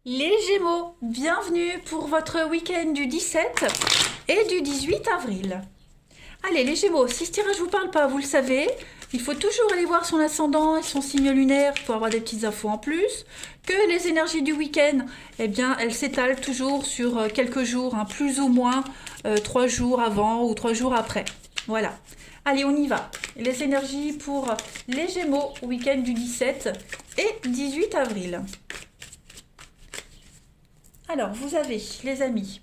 Les Gémeaux, bienvenue pour votre week-end du 17 et du 18 avril. Allez les Gémeaux, si ce tirage vous parle pas, vous le savez, il faut toujours aller voir son ascendant et son signe lunaire pour avoir des petites infos en plus. Que les énergies du week-end, eh bien, elles s'étalent toujours sur quelques jours, hein, plus ou moins 3 jours avant ou 3 jours après. Voilà. Allez, on y va. Les énergies pour les Gémeaux, week-end du 17 et 18 avril. Alors, vous avez, les amis,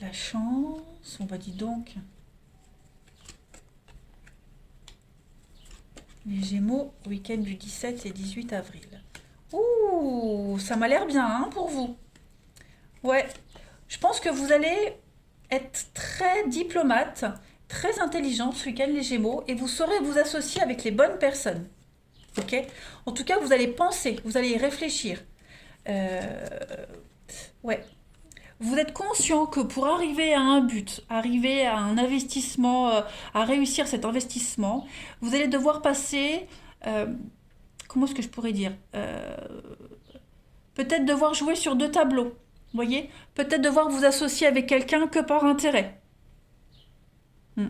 la chance, on va dire donc, les Gémeaux, week-end du 17 et 18 avril. Ouh, ça m'a l'air bien hein, pour vous. Ouais, je pense que vous allez être très diplomate, très intelligent ce week-end, les Gémeaux, et vous saurez vous associer avec les bonnes personnes. Ok. En tout cas, vous allez penser, vous allez y réfléchir. Euh, ouais, vous êtes conscient que pour arriver à un but, arriver à un investissement, à réussir cet investissement, vous allez devoir passer, euh, comment est-ce que je pourrais dire, peut-être devoir jouer sur deux tableaux, vous voyez, peut-être devoir vous associer avec quelqu'un que par intérêt. Hmm.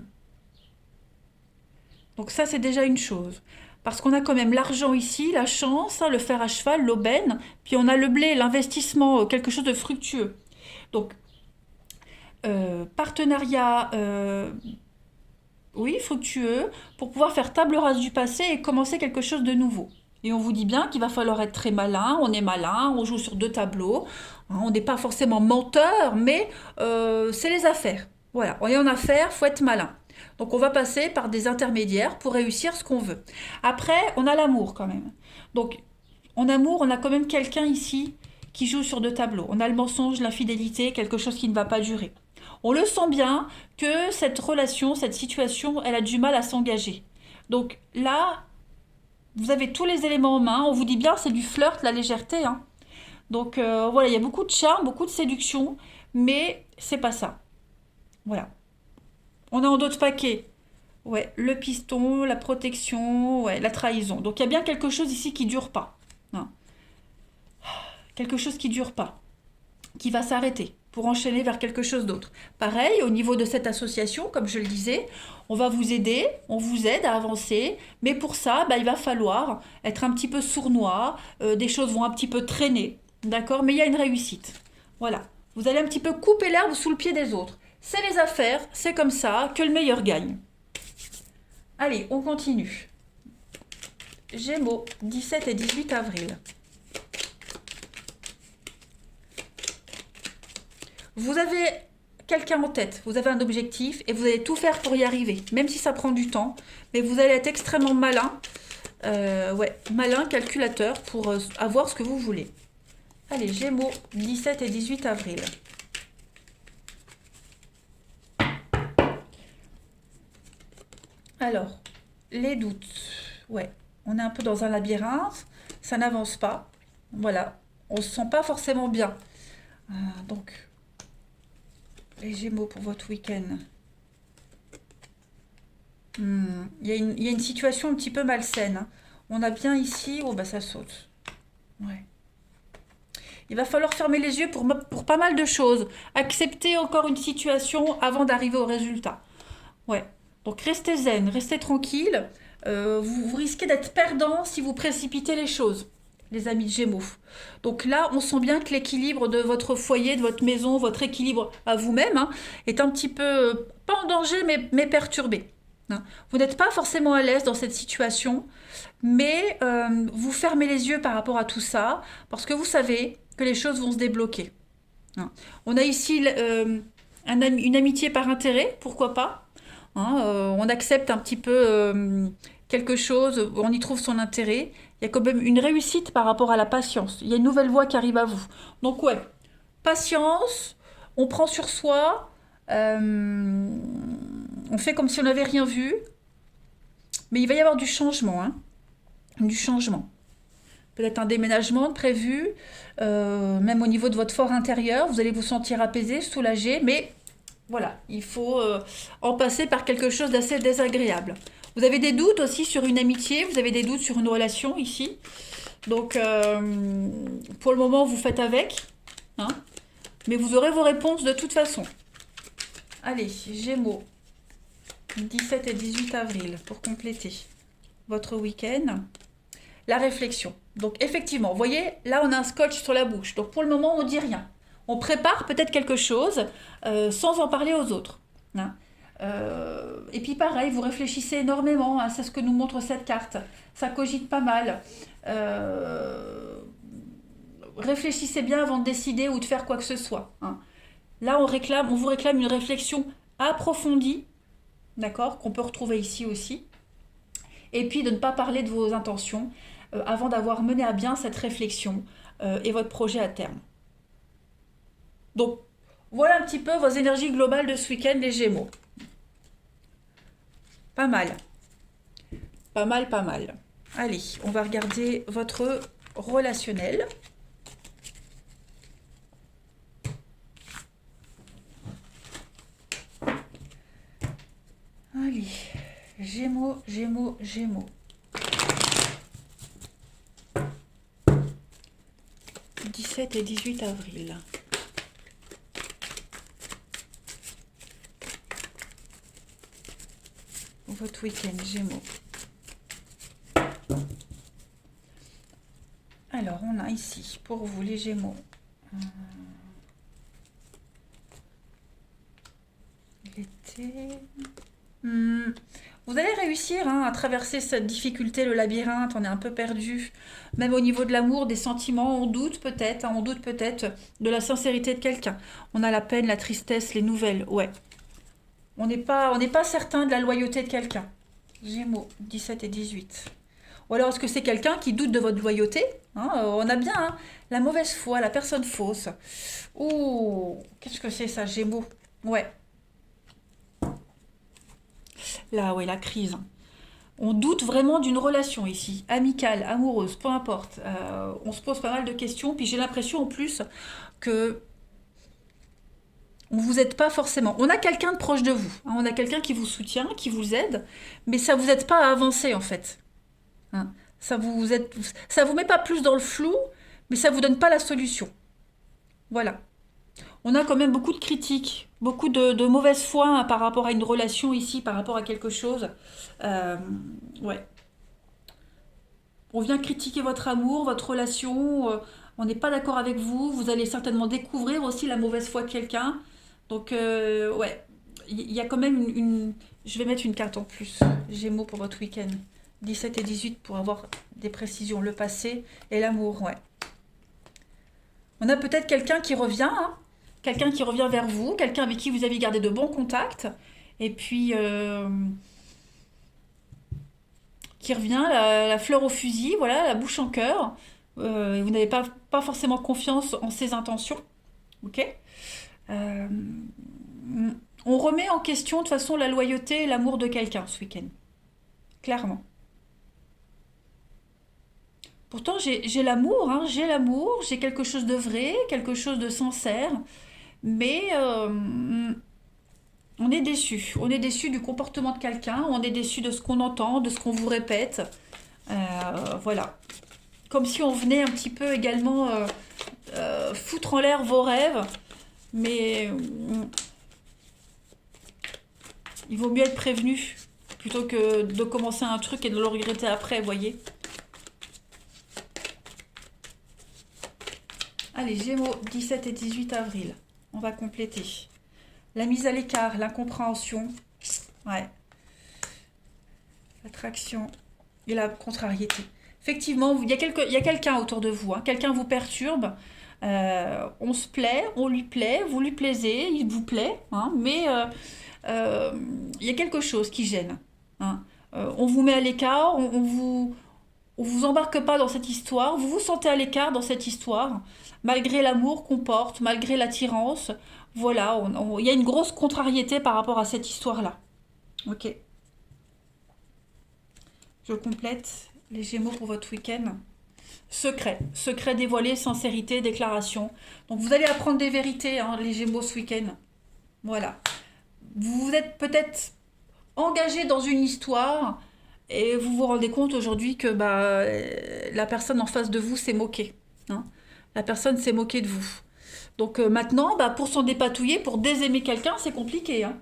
Donc ça, c'est déjà une chose. Parce qu'on a quand même l'argent ici, la chance, hein, le fer à cheval, l'aubaine, puis on a le blé, l'investissement, quelque chose de fructueux. Donc, partenariat, oui, fructueux, pour pouvoir faire table rase du passé et commencer quelque chose de nouveau. Et on vous dit bien qu'il va falloir être très malin, on est malin, on joue sur deux tableaux, hein, on n'est pas forcément menteur, mais c'est les affaires. Voilà, on est en affaires, faut être malin. Donc on va passer par des intermédiaires pour réussir ce qu'on veut. Après, on a l'amour quand même. Donc en amour, on a quand même quelqu'un ici qui joue sur deux tableaux. On a le mensonge, l'infidélité, quelque chose qui ne va pas durer. On le sent bien que cette relation, cette situation, elle a du mal à s'engager. Donc là, vous avez tous les éléments en main. On vous dit bien, c'est du flirt, la légèreté, hein. Donc voilà, il y a beaucoup de charme, beaucoup de séduction, mais c'est pas ça. Voilà. On a en d'autres paquets. Ouais, le piston, la protection, ouais, la trahison. Donc il y a bien quelque chose ici qui dure pas, hein. Quelque chose qui dure pas, qui va s'arrêter pour enchaîner vers quelque chose d'autre. Pareil, au niveau de cette association, comme je le disais, on va vous aider, on vous aide à avancer, mais pour ça, bah, il va falloir être un petit peu sournois, des choses vont un petit peu traîner, d'accord. Mais il y a une réussite. Voilà, vous allez un petit peu couper l'herbe sous le pied des autres. C'est les affaires, c'est comme ça, que le meilleur gagne. Allez, on continue. Gémeaux, 17 et 18 avril. Vous avez quelqu'un en tête, vous avez un objectif et vous allez tout faire pour y arriver, même si ça prend du temps, mais vous allez être extrêmement malin, ouais, malin, calculateur pour avoir ce que vous voulez. Allez, Gémeaux, 17 et 18 avril. Alors, les doutes, ouais, on est un peu dans un labyrinthe, ça n'avance pas, voilà, on se sent pas forcément bien. Donc, les Gémeaux pour votre week-end. Il y a une situation un petit peu malsaine, hein. On a bien ici, oh bah ça saute. Ouais. Il va falloir fermer les yeux pour pas mal de choses. Accepter encore une situation avant d'arriver au résultat. Ouais. Donc restez zen, restez tranquille. Vous risquez d'être perdant si vous précipitez les choses, les amis de Gémeaux. Donc là, on sent bien que l'équilibre de votre foyer, de votre maison, votre équilibre à vous-même, hein, est un petit peu, pas en danger, mais perturbé, hein. Vous n'êtes pas forcément à l'aise dans cette situation, mais vous fermez les yeux par rapport à tout ça, parce que vous savez que les choses vont se débloquer, hein. On a ici une amitié par intérêt, pourquoi pas, hein, on accepte un petit peu quelque chose, on y trouve son intérêt. Il y a quand même une réussite par rapport à la patience. Il y a une nouvelle voie qui arrive à vous. Donc ouais, patience, on prend sur soi, on fait comme si on n'avait rien vu, mais il va y avoir du changement, hein, du changement. Peut-être un déménagement prévu, même au niveau de votre fort intérieur, vous allez vous sentir apaisé, soulagé, mais voilà, il faut en passer par quelque chose d'assez désagréable. Vous avez des doutes aussi sur une amitié, vous avez des doutes sur une relation ici. Donc, pour le moment, vous faites avec, hein, mais vous aurez vos réponses de toute façon. Allez, Gémeaux, 17 et 18 avril, pour compléter votre week-end. La réflexion. Donc, effectivement, vous voyez, là, on a un scotch sur la bouche. Donc, pour le moment, on ne dit rien. On prépare peut-être quelque chose sans en parler aux autres, hein. Et puis pareil, vous réfléchissez énormément, hein, c'est ce que nous montre cette carte. Ça cogite pas mal. Réfléchissez bien avant de décider ou de faire quoi que ce soit, hein. Là, on vous réclame une réflexion approfondie, d'accord, qu'on peut retrouver ici aussi. Et puis de ne pas parler de vos intentions avant d'avoir mené à bien cette réflexion et votre projet à terme. Donc, voilà un petit peu vos énergies globales de ce week-end, les Gémeaux. Pas mal. Pas mal, pas mal. Allez, on va regarder votre relationnel. Allez, Gémeaux, Gémeaux, Gémeaux. 17 et 18 avril. Votre week-end, Gémeaux. Alors, on a ici, pour vous, les Gémeaux, l'été. Vous allez réussir, hein, à traverser cette difficulté, le labyrinthe, on est un peu perdu. Même au niveau de l'amour, des sentiments, on doute peut-être, hein, on doute peut-être de la sincérité de quelqu'un. On a la peine, la tristesse, les nouvelles, ouais. On n'est pas certain de la loyauté de quelqu'un. Gémeaux, 17 et 18. Ou alors est-ce que c'est quelqu'un qui doute de votre loyauté, hein, on a bien, hein, la mauvaise foi, la personne fausse. Ouh, qu'est-ce que c'est ça, Gémeaux? Ouais, là, ouais, la crise. On doute vraiment d'une relation ici, amicale, amoureuse, peu importe. On se pose pas mal de questions, puis j'ai l'impression en plus que on vous aide pas forcément. On a quelqu'un de proche de vous, hein, on a quelqu'un qui vous soutient, qui vous aide, mais ça vous aide pas à avancer en fait, hein. Ça vous met pas plus dans le flou, mais ça vous donne pas la solution. Voilà. On a quand même beaucoup de critiques, beaucoup de mauvaise foi, hein, par rapport à une relation ici, par rapport à quelque chose. Euh, ouais. On vient critiquer votre amour, votre relation, on n'est pas d'accord avec vous, vous allez certainement découvrir aussi la mauvaise foi de quelqu'un. Donc, ouais, il y a quand même Je vais mettre une carte en plus, Gémeaux pour votre week-end. 17 et 18 pour avoir des précisions, le passé et l'amour, ouais. On a peut-être quelqu'un qui revient, hein, quelqu'un qui revient vers vous, quelqu'un avec qui vous avez gardé de bons contacts, et puis qui revient, la fleur au fusil, voilà, la bouche en cœur. Et vous n'avez pas forcément confiance en ses intentions, ok. Euh, on remet en question de toute façon la loyauté et l'amour de quelqu'un ce week-end, clairement. Pourtant, j'ai l'amour, hein, j'ai l'amour, j'ai quelque chose de vrai, quelque chose de sincère, mais on est déçu. On est déçu du comportement de quelqu'un, on est déçu de ce qu'on entend, de ce qu'on vous répète. Voilà. Comme si on venait un petit peu également foutre en l'air vos rêves, mais il vaut mieux être prévenu plutôt que de commencer un truc et de le regretter après, voyez. Allez, Gémeaux, 17 et 18 avril. On va compléter. La mise à l'écart, l'incompréhension, ouais, l'attraction et la contrariété. Effectivement, il y a quelqu'un autour de vous, hein, quelqu'un vous perturbe, on se plaît, on lui plaît, vous lui plaisez, il vous plaît, hein, mais il y a quelque chose qui gêne, hein. On vous met à l'écart, on vous embarque pas dans cette histoire, vous vous sentez à l'écart dans cette histoire, malgré l'amour qu'on porte, malgré l'attirance. Voilà, il y a une grosse contrariété par rapport à cette histoire-là. Ok, je complète les Gémeaux pour votre week-end. Secret, secret dévoilé, sincérité, déclaration. Donc vous allez apprendre des vérités, hein, les Gémeaux ce week-end. Voilà. Vous êtes peut-être engagé dans une histoire Et vous vous rendez compte aujourd'hui que bah, la personne en face de vous s'est moquée, hein. La personne s'est moquée de vous. Donc maintenant, bah, pour s'en dépatouiller, pour désaimer quelqu'un, c'est compliqué, hein.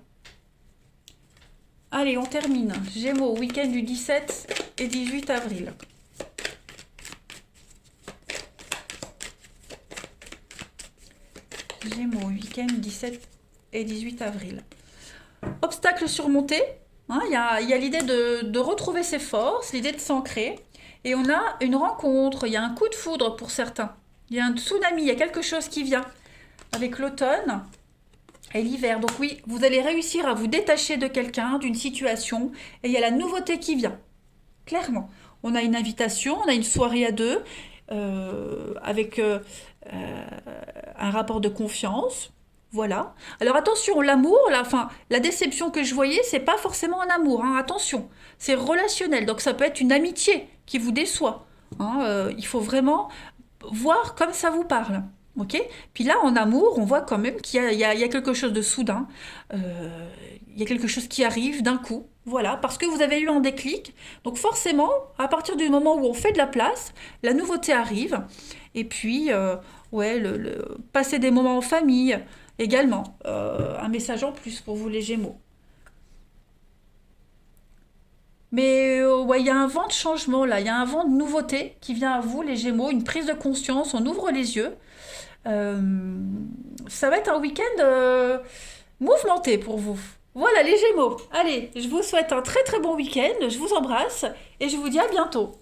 Allez, on termine. Gémeaux, week-end du 17 et 18 avril. Gémeaux, week-end 17 et 18 avril. Obstacle surmonté. Hein, il y a l'idée de retrouver ses forces, l'idée de s'ancrer. Et on a une rencontre, il y a un coup de foudre pour certains. Il y a un tsunami, il y a quelque chose qui vient avec l'automne et l'hiver. Donc oui, vous allez réussir à vous détacher de quelqu'un, d'une situation, et il y a la nouveauté qui vient. Clairement. On a une invitation, on a une soirée à deux, avec un rapport de confiance. Voilà. Alors attention, l'amour, la déception que je voyais, c'est pas forcément un amour, hein, attention. C'est relationnel, donc ça peut être une amitié qui vous déçoit, hein, il faut vraiment voir comme ça vous parle. Ok. Puis là, en amour, on voit quand même qu'il y a quelque chose de soudain. euh, il y a quelque chose qui arrive d'un coup. Voilà, parce que vous avez eu un déclic. Donc forcément, à partir du moment où on fait de la place, la nouveauté arrive. Et puis, ouais, passer des moments en famille également. Un message en plus pour vous les Gémeaux. Mais ouais, il y a un vent de changement là, il y a un vent de nouveauté qui vient à vous les Gémeaux, une prise de conscience, on ouvre les yeux. Euh, Ça va être un week-end mouvementé pour vous. Voilà les Gémeaux. Allez, je vous souhaite un très très bon week-end, je vous embrasse et je vous dis à bientôt.